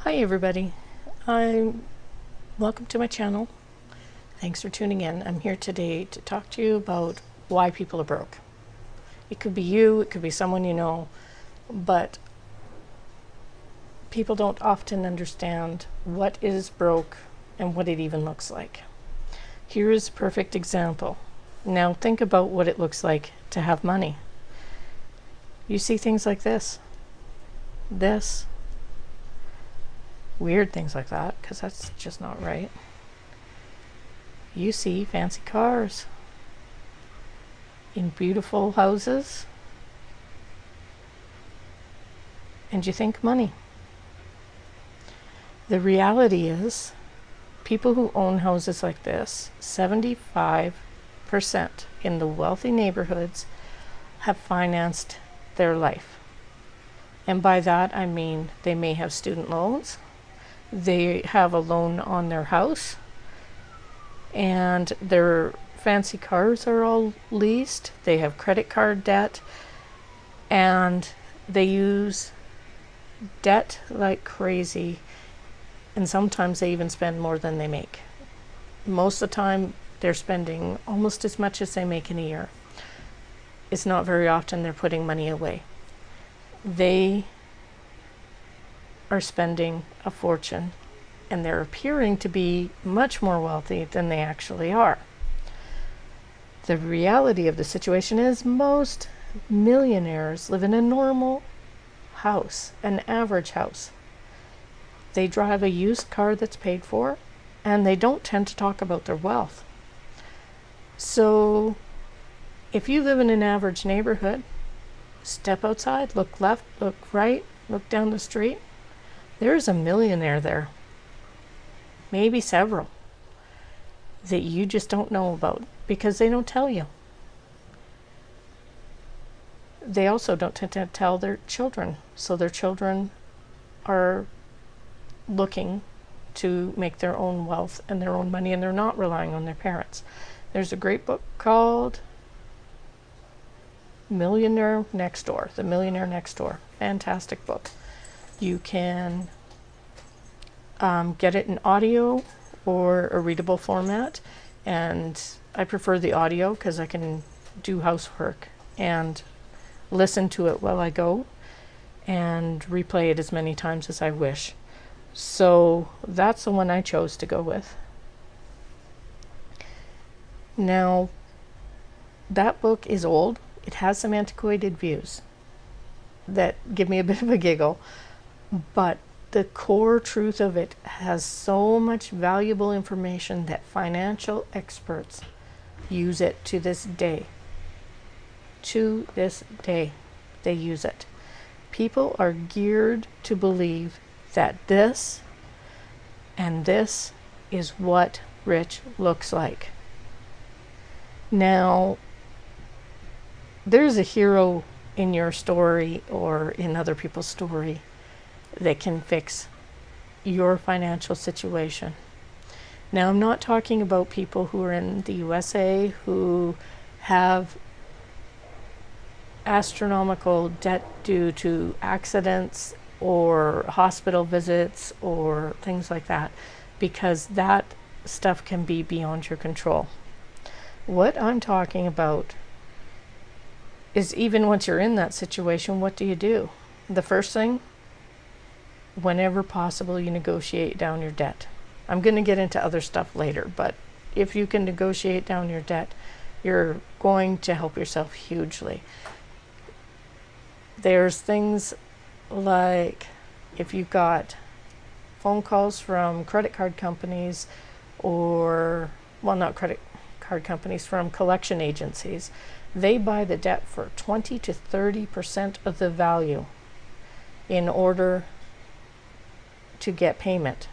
Hi everybody, I'm welcome to my channel. Thanks for tuning in. I'm here today to talk to you about why people are broke. It could be you, it could be someone you know, but people don't often understand what is broke and what it even looks like. Here is a perfect example. Now think about what it looks like to have money. You see things like this, weird things like that, because that's just not right. You see fancy cars in beautiful houses, and you think money. The reality is, people who own houses like this, 75% in the wealthy neighborhoods have financed their life. And by that I mean they may have student loans, they have a loan on their house, and their fancy cars are all leased, they have credit card debt, and they use debt like crazy, and sometimes they even spend more than they make. Most of the time they're spending almost as much as they make in a year. It's not very often they're putting money away. They are spending a fortune, and they're appearing to be much more wealthy than they actually are. The reality of the situation is most millionaires live in a normal house, an average house. They drive a used car that's paid for, and they don't tend to talk about their wealth. So if you live in an average neighborhood, step outside, look left, look right, look down the street, there's a millionaire there, maybe several, that you just don't know about because they don't tell you. They also don't tend to tell their children, so their children are looking to make their own wealth and their own money, and they're not relying on their parents. There's a great book called Millionaire Next Door, The Millionaire Next Door. Fantastic book. You can get it in audio or a readable format, and I prefer the audio because I can do housework and listen to it while I go and replay it as many times as I wish. So that's the one I chose to go with. Now, that book is old. It has some antiquated views that give me a bit of a giggle, but the core truth of it has so much valuable information that financial experts use it to this day. To this day, they use it. People are geared to believe that this and this is what rich looks like. Now, there's a hero in your story or in other people's story that can fix your financial situation. Now, I'm not talking about people who are in the USA who have astronomical debt due to accidents or hospital visits or things like that, because that stuff can be beyond your control. What I'm talking about is, even once you're in that situation, what do? The first thing, whenever possible, you negotiate down your debt. I'm going to get into other stuff later, but if you can negotiate down your debt, you're going to help yourself hugely. There's things like, if you've got phone calls from credit card companies, or, well, not credit card companies, from collection agencies, they buy the debt for 20 to 30% of the value in order to get payment.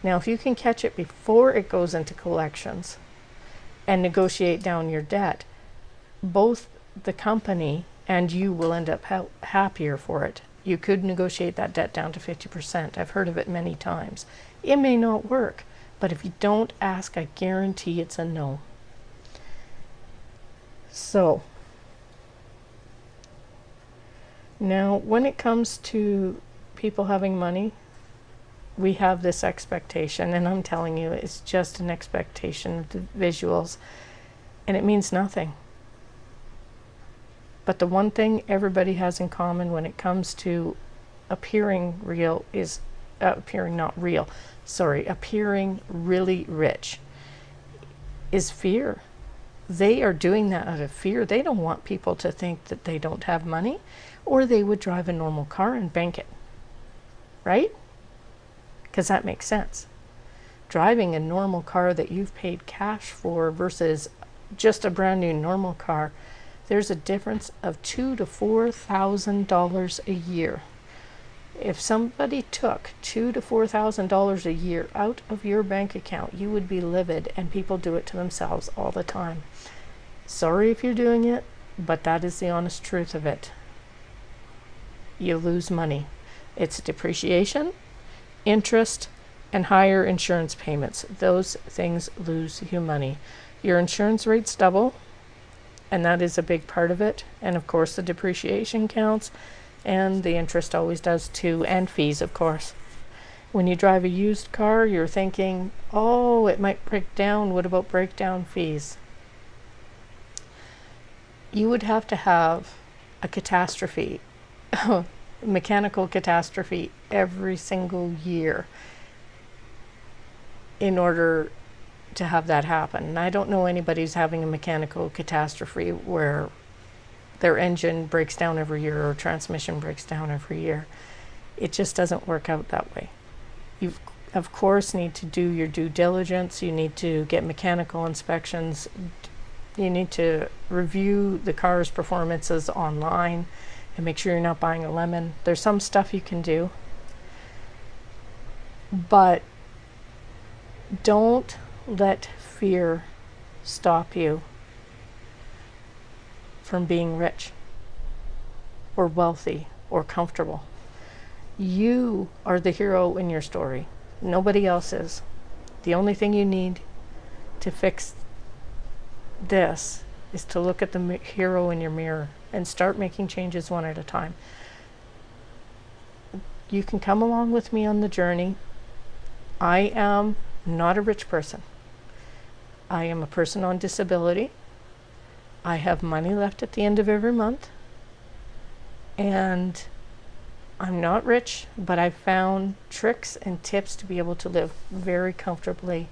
Now, if you can catch it before it goes into collections and negotiate down your debt, both the company and you will end up happier for it. You could negotiate that debt down to 50%. I've heard of it many times. It may not work, but if you don't ask, I guarantee it's a no. So, now when it comes to people having money, we have this expectation, and I'm telling you, it's just an expectation of the visuals, and it means nothing. But the one thing everybody has in common when it comes to appearing real is appearing really rich is fear. They are doing that out of fear. They don't want people to think that they don't have money, or they would drive a normal car and bank it, right? Because that makes sense. Driving a normal car that you've paid cash for versus just a brand new normal car, there's a difference of $2,000 to $4,000 a year. If somebody took $2,000 to $4,000 a year out of your bank account, you would be livid, and people do it to themselves all the time. Sorry if you're doing it, but that is the honest truth of it. You lose money. It's depreciation, interest, and higher insurance payments. Those things lose you money. Your insurance rates double, and that is a big part of it. And of course the depreciation counts, and the interest always does too, and fees, of course. When you drive a used car, you're thinking, oh, it might break down. What about breakdown fees? You would have to have a catastrophe, mechanical catastrophe, every single year in order to have that happen. And I don't know anybody who's having a mechanical catastrophe where their engine breaks down every year or transmission breaks down every year. It just doesn't work out that way. You, of course, need to do your due diligence. You need to get mechanical inspections. You need to review the car's performances online and make sure you're not buying a lemon. There's some stuff you can do, but don't let fear stop you from being rich or wealthy or comfortable. You are the hero in your story. Nobody else is. The only thing you need to fix this is to look at the hero in your mirror and start making changes one at a time. You can come along with me on the journey. I am not a rich person. I am a person on disability. I have money left at the end of every month, and I'm not rich, but I've found tricks and tips to be able to live very comfortably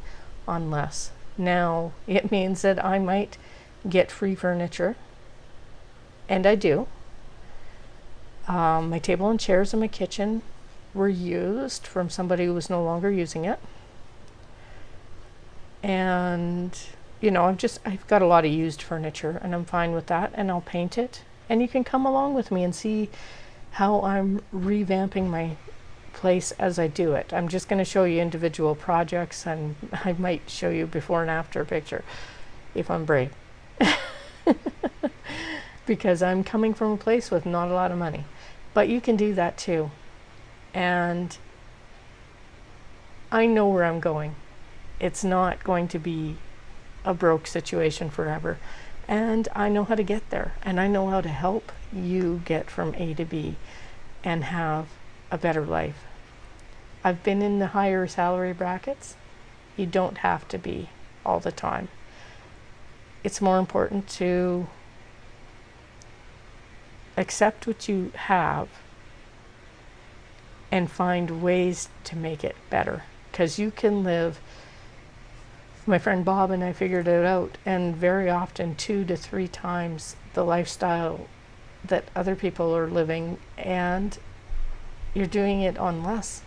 on less. Now, it means that I might get free furniture, and I do. My table and chairs in my kitchen were used from somebody who was no longer using it. And you know, I've got a lot of used furniture, and I'm fine with that, and I'll paint it. And you can come along with me and see how I'm revamping my place as I do it. I'm just going to show you individual projects, and I might show you before and after picture if I'm brave. Because I'm coming from a place with not a lot of money. But you can do that too. And I know where I'm going. It's not going to be a broke situation forever, and I know how to get there, and I know how to help you get from A to B and have a better life. I've been in the higher salary brackets. You don't have to be all the time. It's more important to accept what you have and find ways to make it better, because you can live. My friend Bob and I figured it out, and very often 2 to 3 times the lifestyle that other people are living, and you're doing it on less.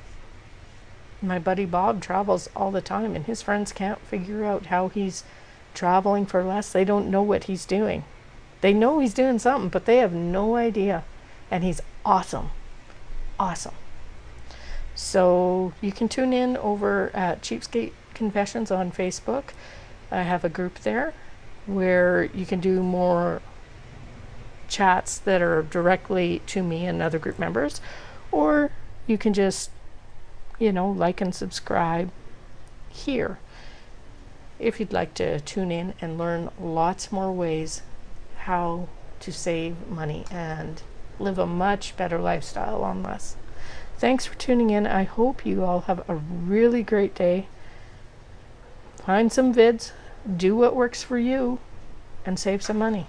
My buddy Bob travels all the time, and his friends can't figure out how he's traveling for less. They don't know what he's doing. They know he's doing something, but they have no idea, and he's awesome. Awesome. So you can tune in over at Cheapskate Confessions on Facebook. I have a group there where you can do more chats that are directly to me and other group members, or you can just, like and subscribe here if you'd like to tune in and learn lots more ways how to save money and live a much better lifestyle on less. Thanks for tuning in. I hope you all have a really great day. Find some vids, do what works for you, and save some money.